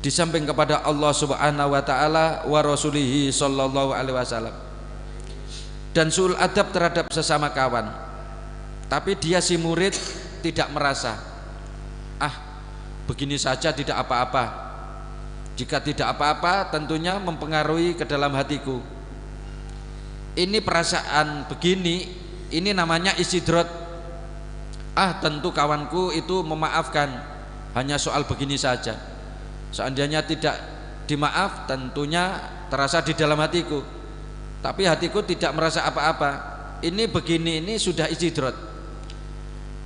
di samping kepada Allah Subhanahu wa taala wa rasulihi sallallahu alaihi wasallam, dan su'ul adab terhadap sesama kawan. Tapi dia si murid tidak merasa, begini saja tidak apa-apa. Jika tidak apa-apa, tentunya mempengaruhi ke dalam hatiku. Ini perasaan begini, ini namanya istidrot. Tentu kawanku itu memaafkan, hanya soal begini saja. Seandainya tidak dimaaf, tentunya terasa di dalam hatiku, tapi hatiku tidak merasa apa-apa. Ini begini, ini sudah istidrot.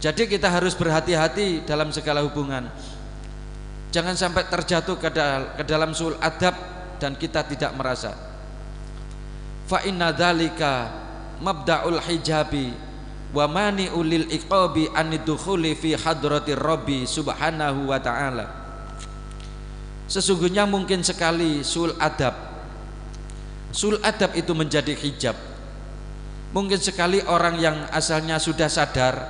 Jadi kita harus berhati-hati dalam segala hubungan. Jangan sampai terjatuh ke dalam su'ul adab dan kita tidak merasa. Fa inna dzalika mabda'ul hijabi wa mani'ul lil iqabi anidukhuli fi hadratir rabbi subhanahu wa ta'ala. Sesungguhnya mungkin sekali su'ul adab itu menjadi hijab. Mungkin sekali orang yang asalnya sudah sadar,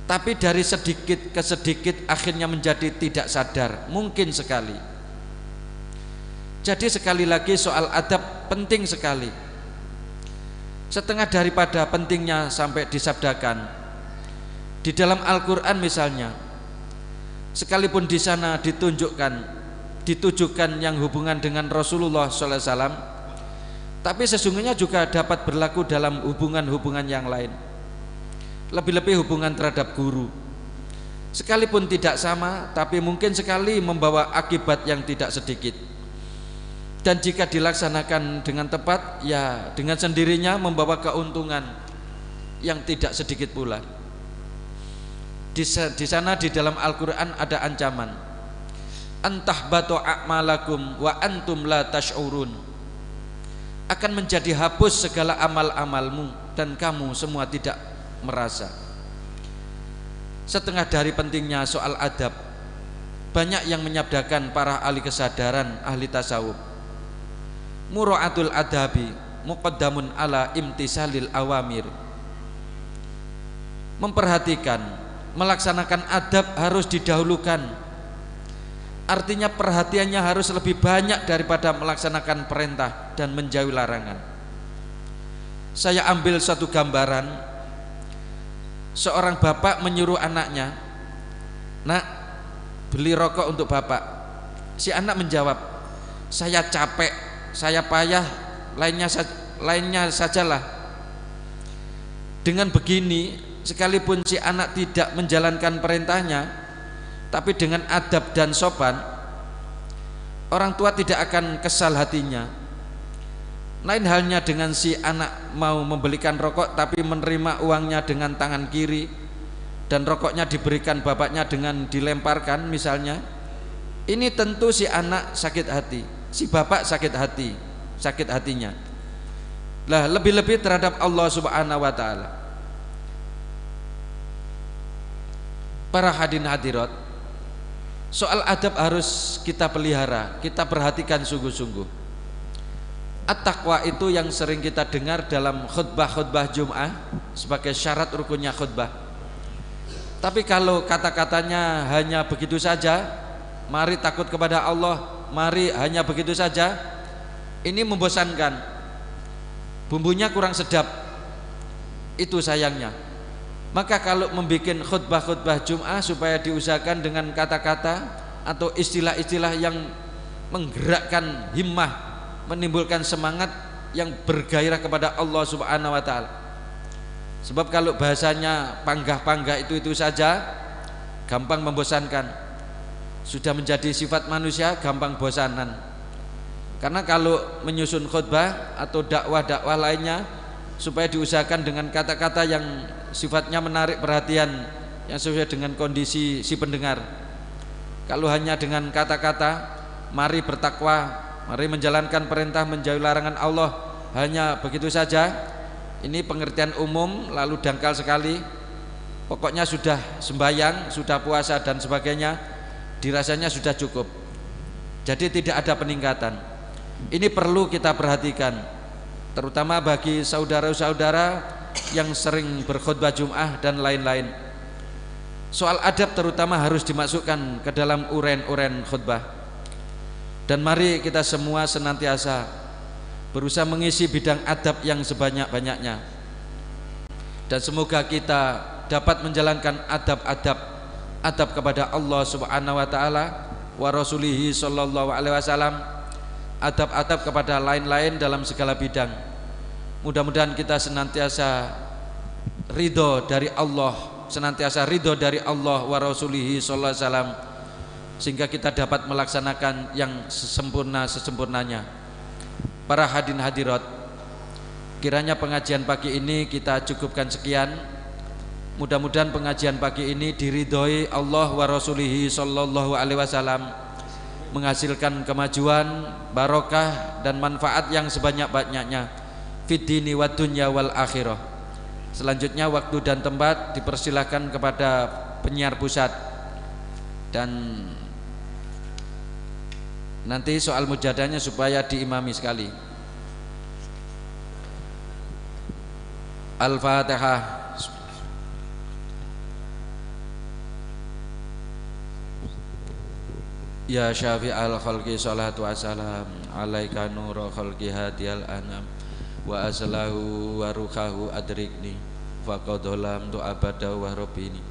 tapi dari sedikit ke sedikit akhirnya menjadi tidak sadar. Mungkin sekali. Jadi sekali lagi soal adab penting sekali. Setengah daripada pentingnya sampai disabdakan di dalam Al-Quran misalnya, sekalipun di sana ditujukan yang hubungan dengan Rasulullah SAW, tapi sesungguhnya juga dapat berlaku dalam hubungan-hubungan yang lain. Lebih-lebih hubungan terhadap guru, sekalipun tidak sama, tapi mungkin sekali membawa akibat yang tidak sedikit. Dan jika dilaksanakan dengan tepat, ya dengan sendirinya membawa keuntungan yang tidak sedikit pula. Di sana di dalam Al-Quran ada ancaman, antahbatu a'malakum wa antum la tash'urun, akan menjadi hapus segala amal-amalmu dan kamu semua tidak merasa. Setengah dari pentingnya soal adab, banyak yang menyabdakan para ahli kesadaran, ahli tasawuf, mura'atul adabi muqaddamun ala imtisalil awamir. Memperhatikan, melaksanakan adab harus didahulukan. Artinya perhatiannya harus lebih banyak daripada melaksanakan perintah dan menjauhi larangan. Saya ambil satu gambaran. Seorang bapak menyuruh anaknya, "Nak, beli rokok untuk bapak." Si anak menjawab, "Saya capek, saya payah, lainnya sajalah." Dengan begini, sekalipun si anak tidak menjalankan perintahnya, tapi dengan adab dan sopan, orang tua tidak akan kesal hatinya. Lain halnya dengan si anak mau membelikan rokok tapi menerima uangnya dengan tangan kiri dan rokoknya diberikan bapaknya dengan dilemparkan misalnya. Ini tentu si anak sakit hati, si bapak sakit hatinya. Lah lebih-lebih terhadap Allah Subhanahu wa taala. Para hadirin hadirat, soal adab harus kita pelihara, kita perhatikan sungguh-sungguh. At-taqwa itu yang sering kita dengar dalam khutbah-khutbah Jum'ah sebagai syarat rukunnya khutbah. Tapi kalau kata-katanya hanya begitu saja, mari takut kepada Allah, mari hanya begitu saja, ini membosankan, bumbunya kurang sedap. Itu sayangnya. Maka kalau membuat khutbah-khutbah Jum'ah supaya diusahakan dengan kata-kata atau istilah-istilah yang menggerakkan himmah, menimbulkan semangat yang bergairah kepada Allah Subhanahu wa taala. Sebab kalau bahasanya panggah-panggah itu saja gampang membosankan. Sudah menjadi sifat manusia, gampang bosanan. Karena kalau menyusun khutbah atau dakwah-dakwah lainnya supaya diusahakan dengan kata-kata yang sifatnya menarik perhatian, yang sesuai dengan kondisi si pendengar. Kalau hanya dengan kata-kata mari bertakwa, mari menjalankan perintah, menjauhi larangan Allah, hanya begitu saja, ini pengertian umum lalu dangkal sekali. Pokoknya sudah sembahyang, sudah puasa dan sebagainya, dirasanya sudah cukup. Jadi tidak ada peningkatan. Ini perlu kita perhatikan, terutama bagi saudara-saudara yang sering berkhutbah Jum'ah dan lain-lain. Soal adab terutama harus dimasukkan ke dalam uren-uren khutbah. Dan mari kita semua senantiasa berusaha mengisi bidang adab yang sebanyak-banyaknya. Dan semoga kita dapat menjalankan adab kepada Allah Subhanahu wa taala wa rasulihi sallallahu alaihi wasallam, adab kepada lain-lain dalam segala bidang. Mudah-mudahan kita senantiasa ridho dari Allah, wa rasulihi sallallahu alaihi wasallam, sehingga kita dapat melaksanakan yang sesempurnanya. Para hadirin hadirat, kiranya pengajian pagi ini kita cukupkan sekian. Mudah-mudahan pengajian pagi ini diridhoi Allah wa rasulihi sallallahu alaihi wasallam, menghasilkan kemajuan, barokah dan manfaat yang sebanyak-banyaknya fid dini wad dunya wal akhirah. Selanjutnya waktu dan tempat dipersilakan kepada penyiar pusat, dan nanti soal mujadahnya supaya diimami sekali. Al-Fatihah. Ya syafi'al khalqi salatu wassalam alaika nura khalqi hadiyal anam wa aslahu wa ruhahu adrikni faqadholam tu abada wa rabbini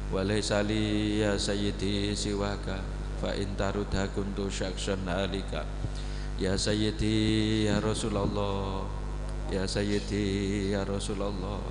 wa laysa li ya sayyidi siwaka fa in tarudha kuntu syakshan halika. Ya sayyidi ya Rasulullah, ya sayyidi ya Rasulullah,